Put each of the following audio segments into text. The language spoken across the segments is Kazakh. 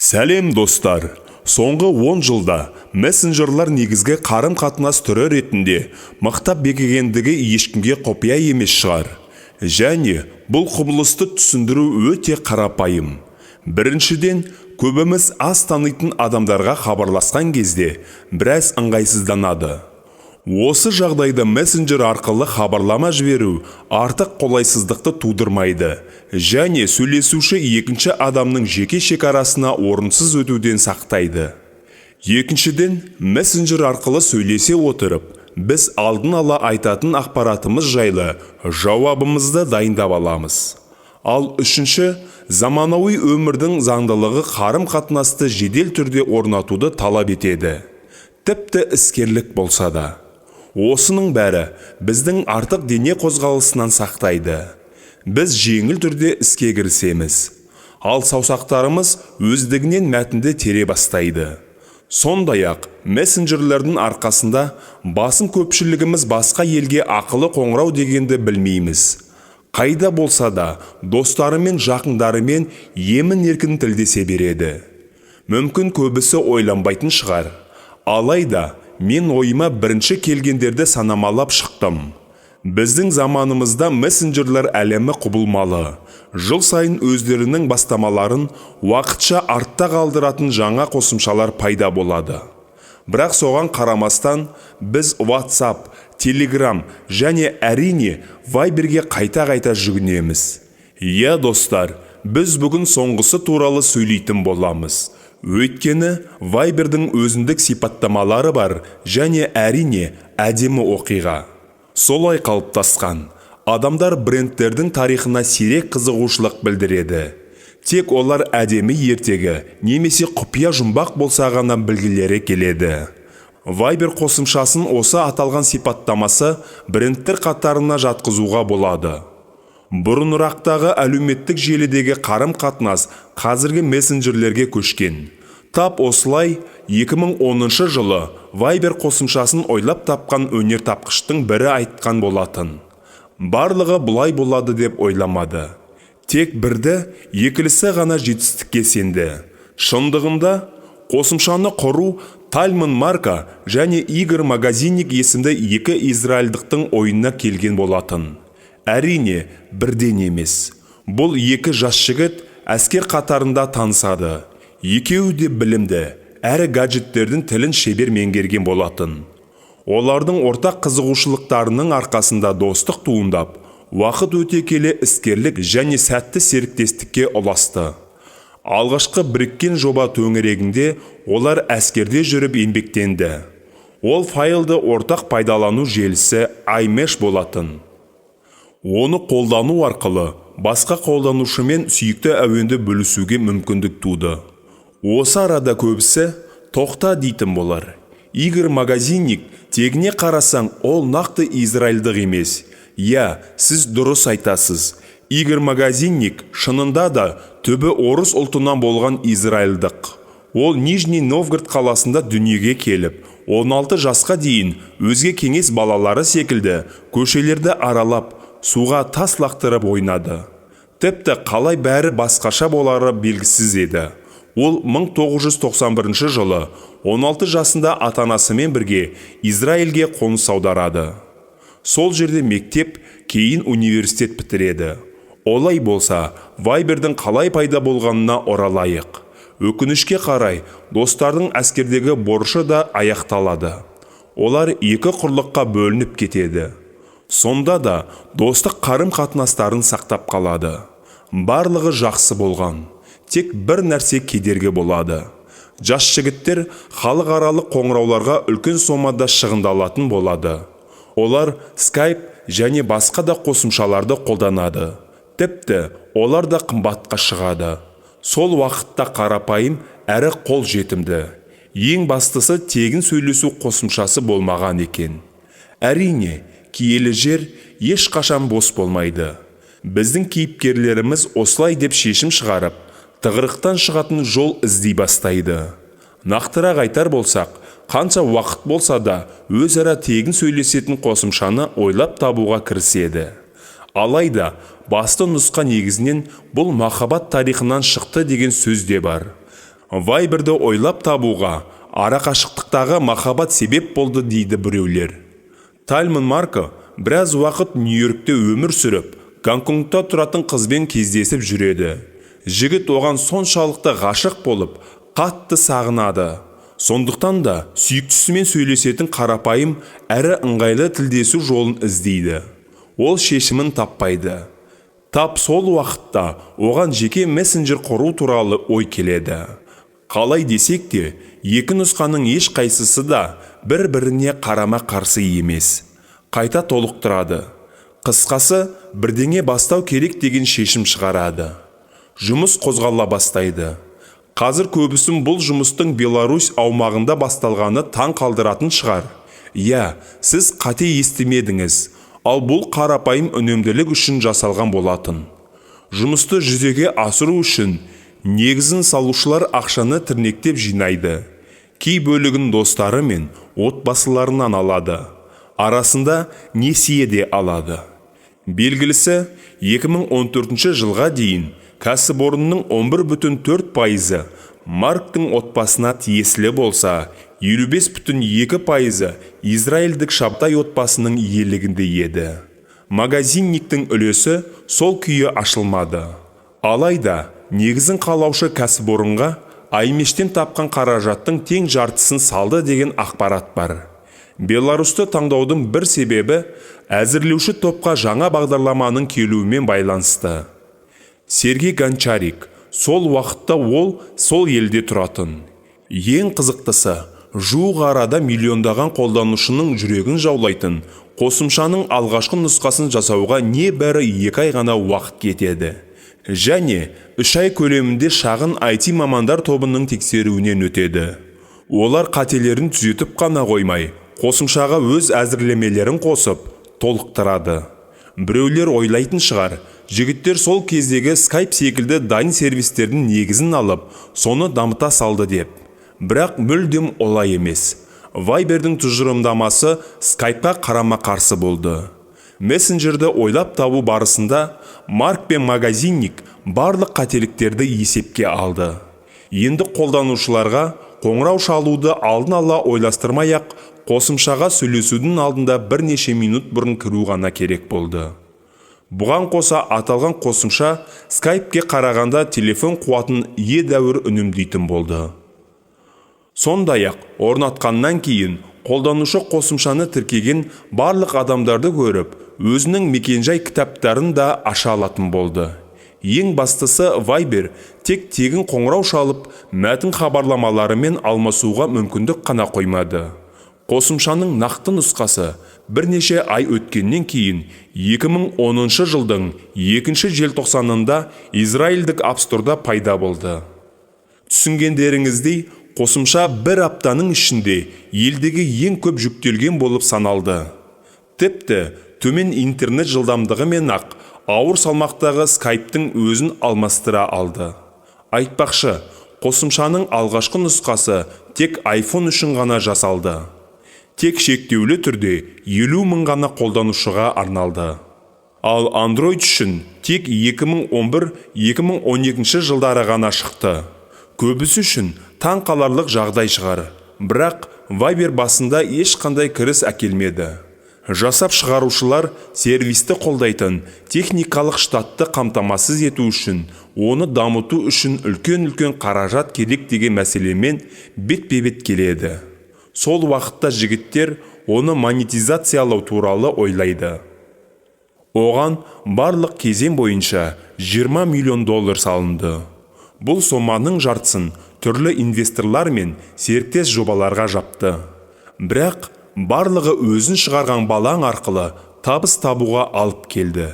Сәлем достар! Соңғы 10 жылда мессенджерлар негізгі қарым-қатынас түрі ретінде мықтап бекігендігі ешкімге құпия емес шығар. Және бұл құбылысты түсіндіру өте қарапайым. Біріншіден, көбіміз аз танитын адамдарға хабарласқан кезде біраз ыңғайсызданады. Осы жағдайда мессенджер арқылы хабарлама жіберу артық қолайсыздықты тудырмайды және сөйлесуші екінші адамның жеке шекарасына орынсыз өтуден сақтайды. Екіншіден, мессенджер арқылы сөйлесе отырып, біз алдын ала айтатын ақпаратымыз жайлы жауабымызды дайындап аламыз. Ал үшінші, заманауи өмірдің заңдылығы қарым-қатынасты жедел түрде орнатуды талап етеді. Тіпті іскерлік болса да. Осының бәрі біздің артық дене қозғалысынан сақтайды. Біз жеңіл түрде іске кірісеміз. Ал саусақтарымыз өздігінен мәтінді тере бастайды. Сондай-ақ, мессенджерлердің арқасында басым көпшілігіміз басқа елге ақылы қоңырау дегенді білмейміз. Қайда болса да, достарымен, жақындарымен емін-еркін тілдесе береді. Мүмкін көбісі ойланбайтын шығар. Алайда, мен ойыма бірінші келгендерді санамалап шықтым. Біздің заманымызда мессенджерлер әлемі құбылмалы. Жыл сайын өздерінің бастамаларын уақытша артта қалдыратын жаңа қосымшалар пайда болады. Бірақ соған қарамастан, біз WhatsApp, Telegram және әрине Viberге қайта-қайта жүгінеміз. Иә достар, біз бүгін соңғысы туралы сөйлейтін боламыз. Өйткені Viberдің өзіндік сипаттамалары бар және әрине әдемі оқиға. Солай қалыптасқан. Адамдар брендтердің тарихына сирек қызығушылық білдіреді. Тек олар әдемі ертегі немесе құпия жұмбақ болса ғана білгілері келеді. Viber қосымшасын осы аталған сипаттамасы брендтер қатарына жатқызуға болады. Бұрынырақтағы әлеуметтік желідегі қарым-қатынас қазіргі мессенджерлерге көшкен. Тап осылай 2010 жылы Viber қосымшасын ойлап тапқан өнертапқыштың бірі айтқан болатын. Барлығы бұлай болады деп ойламады. Тек бірді, екілісі ғана жетістікке сенді. Шындығында, қосымшаны құру Тальман Марка және Игорь Магазинник есімді екі израильдықтың ойына келген болатын. Әрине, бірден емес. Бұл екі жас жігіт әскер қатарында танысады. Екеуі де білімді, әрі гаджеттердің тілін шебер меңгерген болатын. Олардың ортақ қызығушылықтарының арқасында достық туындап, уақыт өте келе іскерлік және сәтті серіктестікке ұласты. Алғашқы біріккен жоба төңірегінде олар әскерде жүріп еңбектенді. Ол файлды ортақ пайдалану желісі iMesh болатын. Оны қолдану арқылы басқа қолданушымен сүйікті әуенді бөлісуге мүмкіндік туды. Осы арада көбісі тоқта дейтін болар. Игорь Магазинник тегіне қарасаң ол нақты израильдық емес. Я, сіз дұрыс айтасыз. Игорь Магазинник шынында да түбі орыс ұлтынан болған израильдық. Ол Нижний Новгород қаласында дүниеге келіп, 16 жасқа дейін өзге кеңес балалары секілді көшелерді аралап, суға тас лақтырып ойнады. Тіпті қалай бәрі басқаша болары белгісіз еді. Ол 1991 жылы 16 жасында ата-анасымен бірге Израильге қоныс аударады. Сол жерде мектеп, кейін университет бітіреді. Олай болса, Viberдің қалай пайда болғанына оралайық. Өкінішке қарай, достардың әскердегі борышы да аяқталады. Олар екі құрлыққа бөлініп кетеді. Сонда да достық қарым-қатынастарын сақтап қалады. Барлығы жақсы болған. Тек бір нәрсе кедергі болады. Жас жігіттер халықаралық қоңырауларға үлкен сомада шығындалатын болады. Олар Skype және басқа да қосымшаларды қолданады. Тіпті олар да қымбатқа шығады. Сол уақытта қарапайым әрі қол жетімді. Ең бастысы тегін сөйлесу қосымшасы болмаған екен. Әрине, киелі жер ешқашан бос болмайды. Біздің кейіпкерлеріміз осылай деп шешім шығарып, тығырықтан шығатын жол іздей бастайды. Нақтырақ айтар болсақ, қанша уақыт болса да өзара тегін сөйлесетін қосымшаны ойлап табуға кіріседі. Алайда, басты нұсқа негізінен бұл махаббат тарихынан шықты деген сөз де бар. Вайберді ойлап табуға арақашықтықтағы махаббат себеп болды дейді біреулер. Тальман Марко біраз уақыт Нью-Йоркте өмір сүріп, Гонконгта тұратын қызбен кездесіп жүреді. Жігіт оған соншалықты ғашық болып, қатты сағынады. Сондықтан да сүйіктісімен сөйлесетін қарапайым әрі ыңғайлы тілдесу жолын іздейді. Ол шешімін таппайды. Тап сол уақытта оған жеке мессенджер құру туралы ой келеді. Қалай десек те, екі нұсқаның еш қайсысы да бір-біріне қарама қарсы емес. Қайта толықтырады. Қысқасы, бірдеңе бастау керек деген шешім шығарады. Жұмыс қозғала бастайды. Қазір көбісін бұл жұмыстың Беларусь аумағында басталғаны таң қалдыратын шығар. Сіз қате естімедіңіз, ал бұл қарапайым үнемділік үшін жасалған болатын. Жұмысты жүзеге асыру үшін негізін салушылар ақшаны тірнектеп жинайды. Кей бөлігін достары мен отбасыларынан алады. Арасында несие де алады. Белгілісі, 2014 жылға дейін кәсіпорынның 11,4% Марктың отбасына тиесілі болса, 55,2% израильдік Шабтай отбасының иелігінде еді. Магазинниктің үлесі сол күйі ашылмады. Алайда, негізін қалаушы кәсіпорынға Аймештен тапқан қаражаттың тең жартысын салды деген ақпарат бар. Беларусьті таңдаудың бір себебі әзірлеуші топқа жаңа бағдарламаның келуімен байланысты. Сергей Гончарик, сол уақытта ол сол елде тұратын. Ең қызықтысы, жуық арада миллиондаған қолданушының жүрегін жаулайтын қосымшаның алғашқы нұсқасын жасауға небәрі 2 ай ғана уақыт кетеді. Және 3 ай көлемінде шағын IT мамандар тобының тексеруінен өтеді. Олар қателерін түзетіп қана қоймай, қосымшаға өз әзірлемелерін қосып, толықтырады. Біреулер ойлайтын шығар, жігіттер сол кездегі Skype секілді дайын сервистердің негізін алып, соны дамыта салды деп. Бірақ мүлдем олай емес. Viberдің тұжырымдамасы Skype'a қарама қарсы болды. Мессенджерді ойлап табу барысында Марк пен магазинник барлық қателіктерді есепке алды. Енді қолданушыларға қоңырау шалуды алдын ала ойластырмай-ақ, қосымшаға сөйлесудің алдында бірнеше минут бұрын кіру ғана керек болды. Бұған қоса аталған қосымша Skype'ке қарағанда телефон қуатын едәуір үнемдейтін болды. Сондай-ақ орнатқаннан кейін қолданушы қосымшаны тіркеген барлық адамдарды көріп, өзінің мекенжай кітаптарын да аша алатын болды. Ең бастысы Viber тек тегін қоңырау шалып, мәтін хабарламаларымен алмасуға мүмкіндік қана қоймады. Қосымшаның нақты нұсқасы бірнеше ай өткеннен кейін 2010 жылдың 2 желтоқсанында Израильдік App Store'да пайда болды. Түсінгендеріңіздей, қосымша бір аптаның ішінде елдегі ең көп жүктелген болып саналды. Тіпті төмен интернет жылдамдығы мен ауыр салмақтағы Skype'тың өзін алмастыра алды. Айтпақшы, қосымшаның алғашқы нұсқасы тек iPhone үшін ғана жасалды. Тек шектеулі түрде 50 мың ғана қолданушыға арналды. Ал Android үшін тек 2011-2012 жылдары ғана шықты. Көбісі үшін таң қаларлық жағдай шығар. Бірақ Viber басында ешқандай кіріс әкелмеді. Жасап шығарушылар сервисті қолдайтын техникалық штатты қамтамасыз ету үшін, оны дамыту үшін үлкен қаражат керек деген мәселемен бет-бе-бет келеді. Сол уақытта жігіттер оны монетизациялау туралы ойлайды. Оған барлық кезең бойынша $20 миллион салынды. Бұл соманың жартысын түрлі инвесторлар мен серіктес жобаларға жапты. Бірақ барлығы өзін шығарған балаң арқылы табыс табуға алып келді.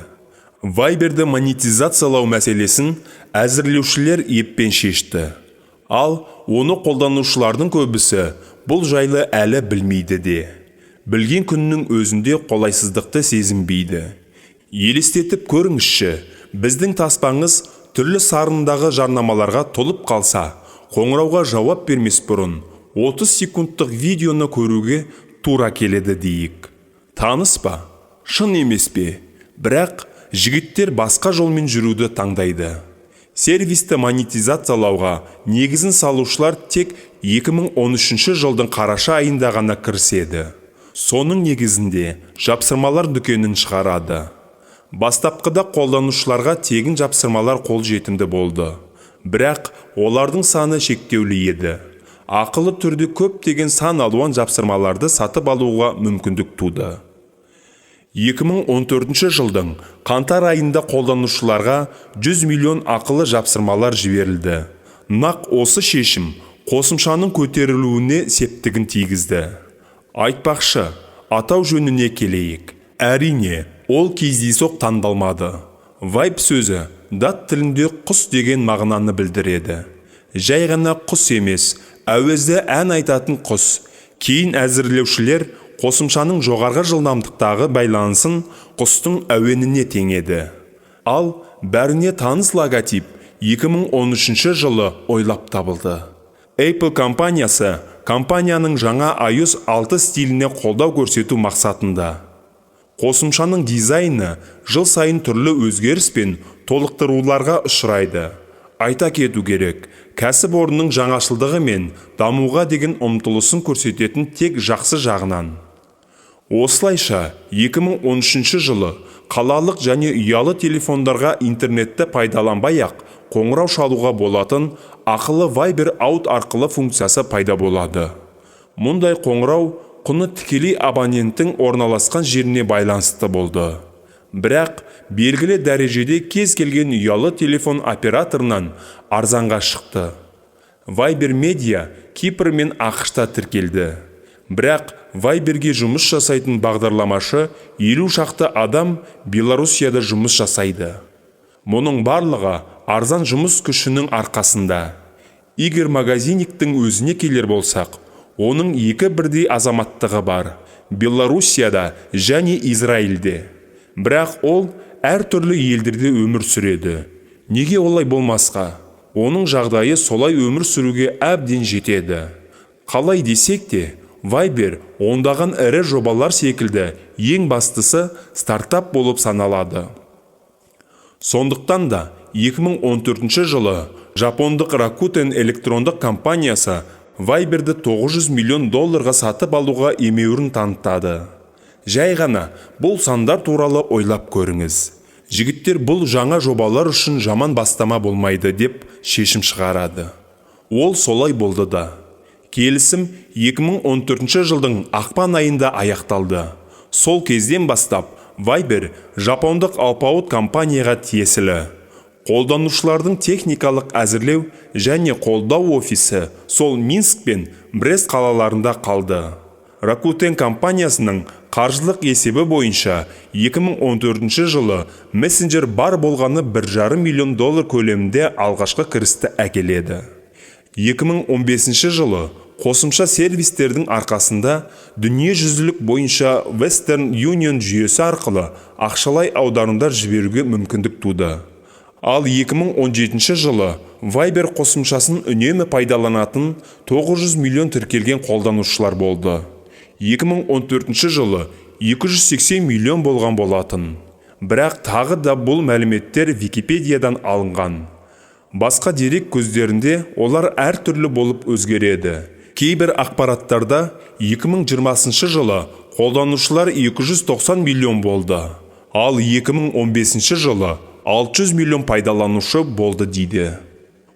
Viberді монетизациялау мәселесін әзірлеушілер еппен шешті. Ал оны қолданушылардың көбісі бұл жайлы әлі білмейді де. Білген күннің өзінде қолайсыздықты сезінбейді. Елестетіп көріңізші, біздің таспаңыз түрлі сарындағы жарнамаларға толып қалса, қоңырауға жауап бермес бұрын 30 секундтық видеоны көруге тура келеді дейік. Таныс па? Шын емес пе? Бірақ жігіттер басқа жолмен жүруді таңдайды. Сервисті монетизациялауға негізін салушылар тек 2013 жылдың қараша айында ғана кіріседі. Соның негізінде жапсырмалар дүкенін шығарады. Бастапқыда қолданушыларға тегін жапсырмалар қолжетімді болды. Бірақ олардың саны шектеулі еді. Ақылы түрде көптеген сан алуан жапсырмаларды сатып алуға мүмкіндік туды. 2014 жылдың қаңтар айында қолданушыларға 100 миллион ақылы жапсырмалар жіберілді. Нақ осы шешім қосымшаның көтерілуіне септігін тигізді. Айтпақшы, атау жөніне келейік. Әрине, ол кездейсоқ таңдалмады. Vibe сөзі дат тілінде құс деген мағынаны білдіреді. Жай ғана құс емес, әуезді ән айтатын құс. Кейін әзірлеушілер қосымшаның жоғарғы жылдамдықтағы байланысын құстың әуеніне теңеді. Ал бәріне таныс логотип 2013 жылы ойлап табылды. Apple компаниясы компанияның жаңа iOS 6 стиліне қолдау көрсету мақсатында. Қосымшаның дизайны жыл сайын түрлі өзгеріс пен толықтыруларға ұшырайды. Айта кету керек, кәсіпорынның жаңашылдығы мен дамуға деген ұмтылысын көрсететін тек жақсы жағынан. Осылайша 2013 жылы қалалық және ұялы телефондарға интернетті пайдаланбай-ақ қоңырау шалуға болатын ақылы Viber Out арқылы функциясы пайда болады. Мұндай қоңырау құны тікелей абоненттің орналасқан жеріне байланысты болды. Бірақ белгілі дәрежеде кез келген ұялы телефон операторынан арзанға шықты. Viber Media Кипр мен ақш-та тіркелді. Бірақ Viberге жұмыс жасайтын бағдарламашы 50 шақты адам Белоруссияда жұмыс жасайды. Мұның барлығы арзан жұмыс күшінің арқасында. Игорь Магазиниктің өзіне келер болсақ, оның екі бірдей азаматтығы бар, Белоруссияда және Израильде. Бірақ ол әртүрлі елдерде өмір сүреді. Неге олай болмасқа? Оның жағдайы солай өмір сүруге әбден жетеді. Қалай десек те, Viber ондаған ірі жобалар секілді ең бастысы стартап болып саналады. Сондықтан да 2014 жылы жапондық Rakuten электрондық компаниясы Viberді $900 миллион сатып алуға емеурін танытады. Жай ғана бұл сандар туралы ойлап көріңіз. Жігіттер бұл жаңа жобалар үшін жаман бастама болмайды деп шешім шығарады. Ол солай болды да. Келісім 2014 жылдың ақпан айында аяқталды. Сол кезден бастап Viber жапондық алпауыт компанияға тиесілі. Қолданушылардың техникалық әзірлеу және қолдау офисі сол Минск пен Брест қалаларында қалды. Rakuten компаниясының қаржылық есебі бойынша 2014 жылы мессенджер бар болғаны $1,5 миллион көлемінде алғашқы кірісті әкеледі. 2015 жылы қосымша сервистердің арқасында дүниежүзілік бойынша Western Union жүйесі арқылы ақшалай аударымдар жіберуге мүмкіндік туды. Ал 2017 жылы Viber қосымшасын үнемі пайдаланатын 900 миллион тіркелген қолданушылар болды. 2014 жылы 280 миллион болған болатын. Бірақ тағы да бұл мәліметтер Википедиядан алынған. Басқа дерек көздерінде олар әртүрлі болып өзгереді. Кейбір ақпараттарда 2020 жылы қолданушылар 290 миллион болды. Ал 2015 жылы 600 миллион пайдаланушы болды дейді.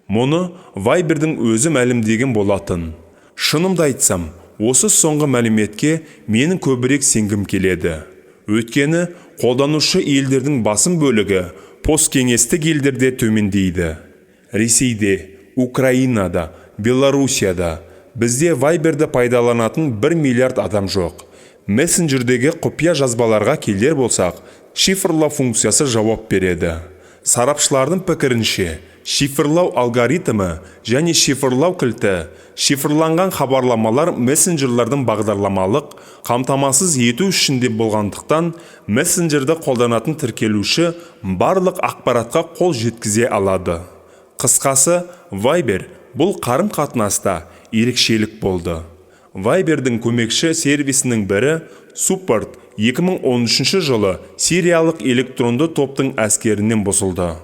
Мұны Viberдің өзі мәлімдеген болатын. Шынымды айтсам, осы соңғы мәліметке менің көбірек сенгім келеді. Өйткені қолданушы елдердің басым бөлігі посткеңестік елдерде төмендейді. Ресейде, Украинада, Белоруссияда бізде Viberді пайдаланатын 1 миллиард адам жоқ. Мессенджердегі құпия жазбаларға келер болсақ, шифрлау функциясы жауап береді. Сарапшылардың пікірінше, шифрлау алгоритмі және шифрлау кілті шифрланған хабарламалар мессенджерлердің бағдарламалық қамтамасыз ету ішінде болғандықтан мессенджерді қолданатын тіркелуші барлық ақпаратқа қол жеткізе алады. Қысқасы, Viber бұл қарым-қатынаста ерекшелік болды. Viberдің көмекші сервисінің бірі Support 2013 жылы сириялық электронды топтың әскерінен бұзылды.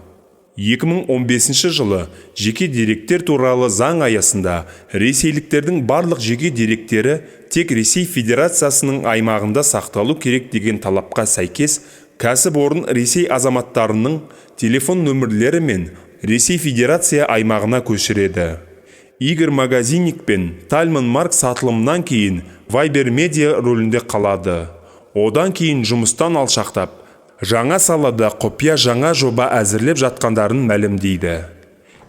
2015 жылы жеке деректер туралы заң аясында ресейліктердің барлық жеке деректері тек Ресей Федерациясының аймағында сақталу керек деген талапқа сәйкес кәсіпорын Ресей азаматтарының телефон нөмірлері мен Ресей Федерация аймағына көшіреді. Игорь Магазинник пен Тальман Марк сатылымнан кейін Viber Media рөлінде қалады. Одан кейін жұмыстан алшақтап, жаңа салада құпия жаңа жоба әзірлеп жатқандарын мәлімдейді.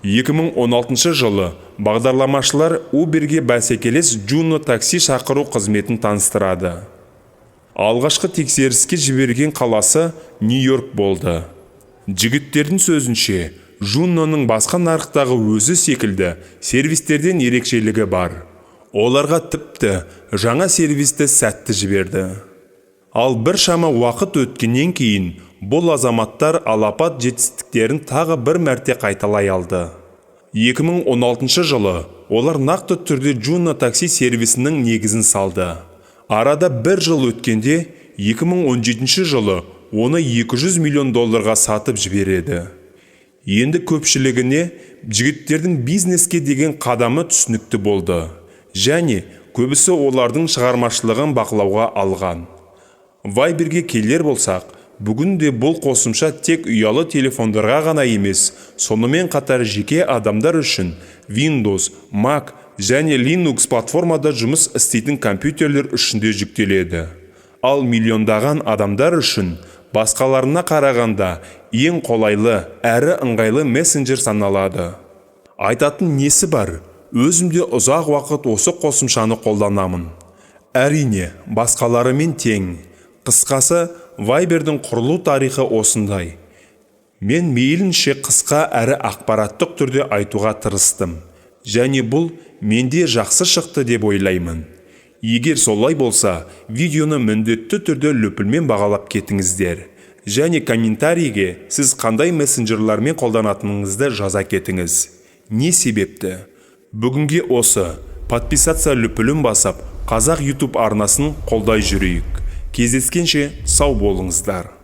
2016 жылы бағдарламашылар Uberге бәсекелес Juno такси шақыру қызметін таныстырады. Алғашқы тексеріске жіберген қаласы Нью-Йорк болды. Жігіттердің сөзінше, Junoның басқа нарықтағы өзі секілді сервистерден ерекшелігі бар. Оларға тіпті жаңа сервисті сәтті жіберді. Ал бір шама уақыт өткеннен кейін бұл азаматтар алапат жетістіктерін тағы бір мәрте қайталай алды. 2016 жылы олар нақты түрде Juno такси сервисінің негізін салды. Арада бір жыл өткенде 2017 жылы оны $200 миллион сатып жібереді. Енді көпшілігіне жігіттердің бизнеске деген қадамы түсінікті болды. Және көбісі олардың шығармашылығын бақылауға алған. Viberге келер болсақ, бүгінде бұл қосымша тек ұялы телефондарға ғана емес, сонымен қатар жеке адамдар үшін Windows, Mac және Linux платформада жұмыс істейтін компьютерлер үшінде жүктеледі. Ал миллиондаған адамдар үшін басқаларына қарағанда ең қолайлы әрі ыңғайлы мессенджер саналады. Айтатын несі бар? Өзімде ұзақ уақыт осы қосымшаны қолданамын. Әрине, басқаларымен тең. Қысқасы, Viberдің құрылу тарихы осындай. Мен мейлінше қысқа әрі ақпараттық түрде айтуға тырыстым. Және бұл менде жақсы шықты деп ойлаймын. Егер солай болса, видеоны міндетті түрде лүпілмен бағалап кетіңіздер. Және комментарийге сіз қандай мессенджерлармен қолданатыныңызды жаза кетіңіз. Не себепті? Бүгінге осы. Подписаться лүпілін басып, Қазақ YouTube арнасын қолдай жүрейік. Кездескенше сау болыңыздар.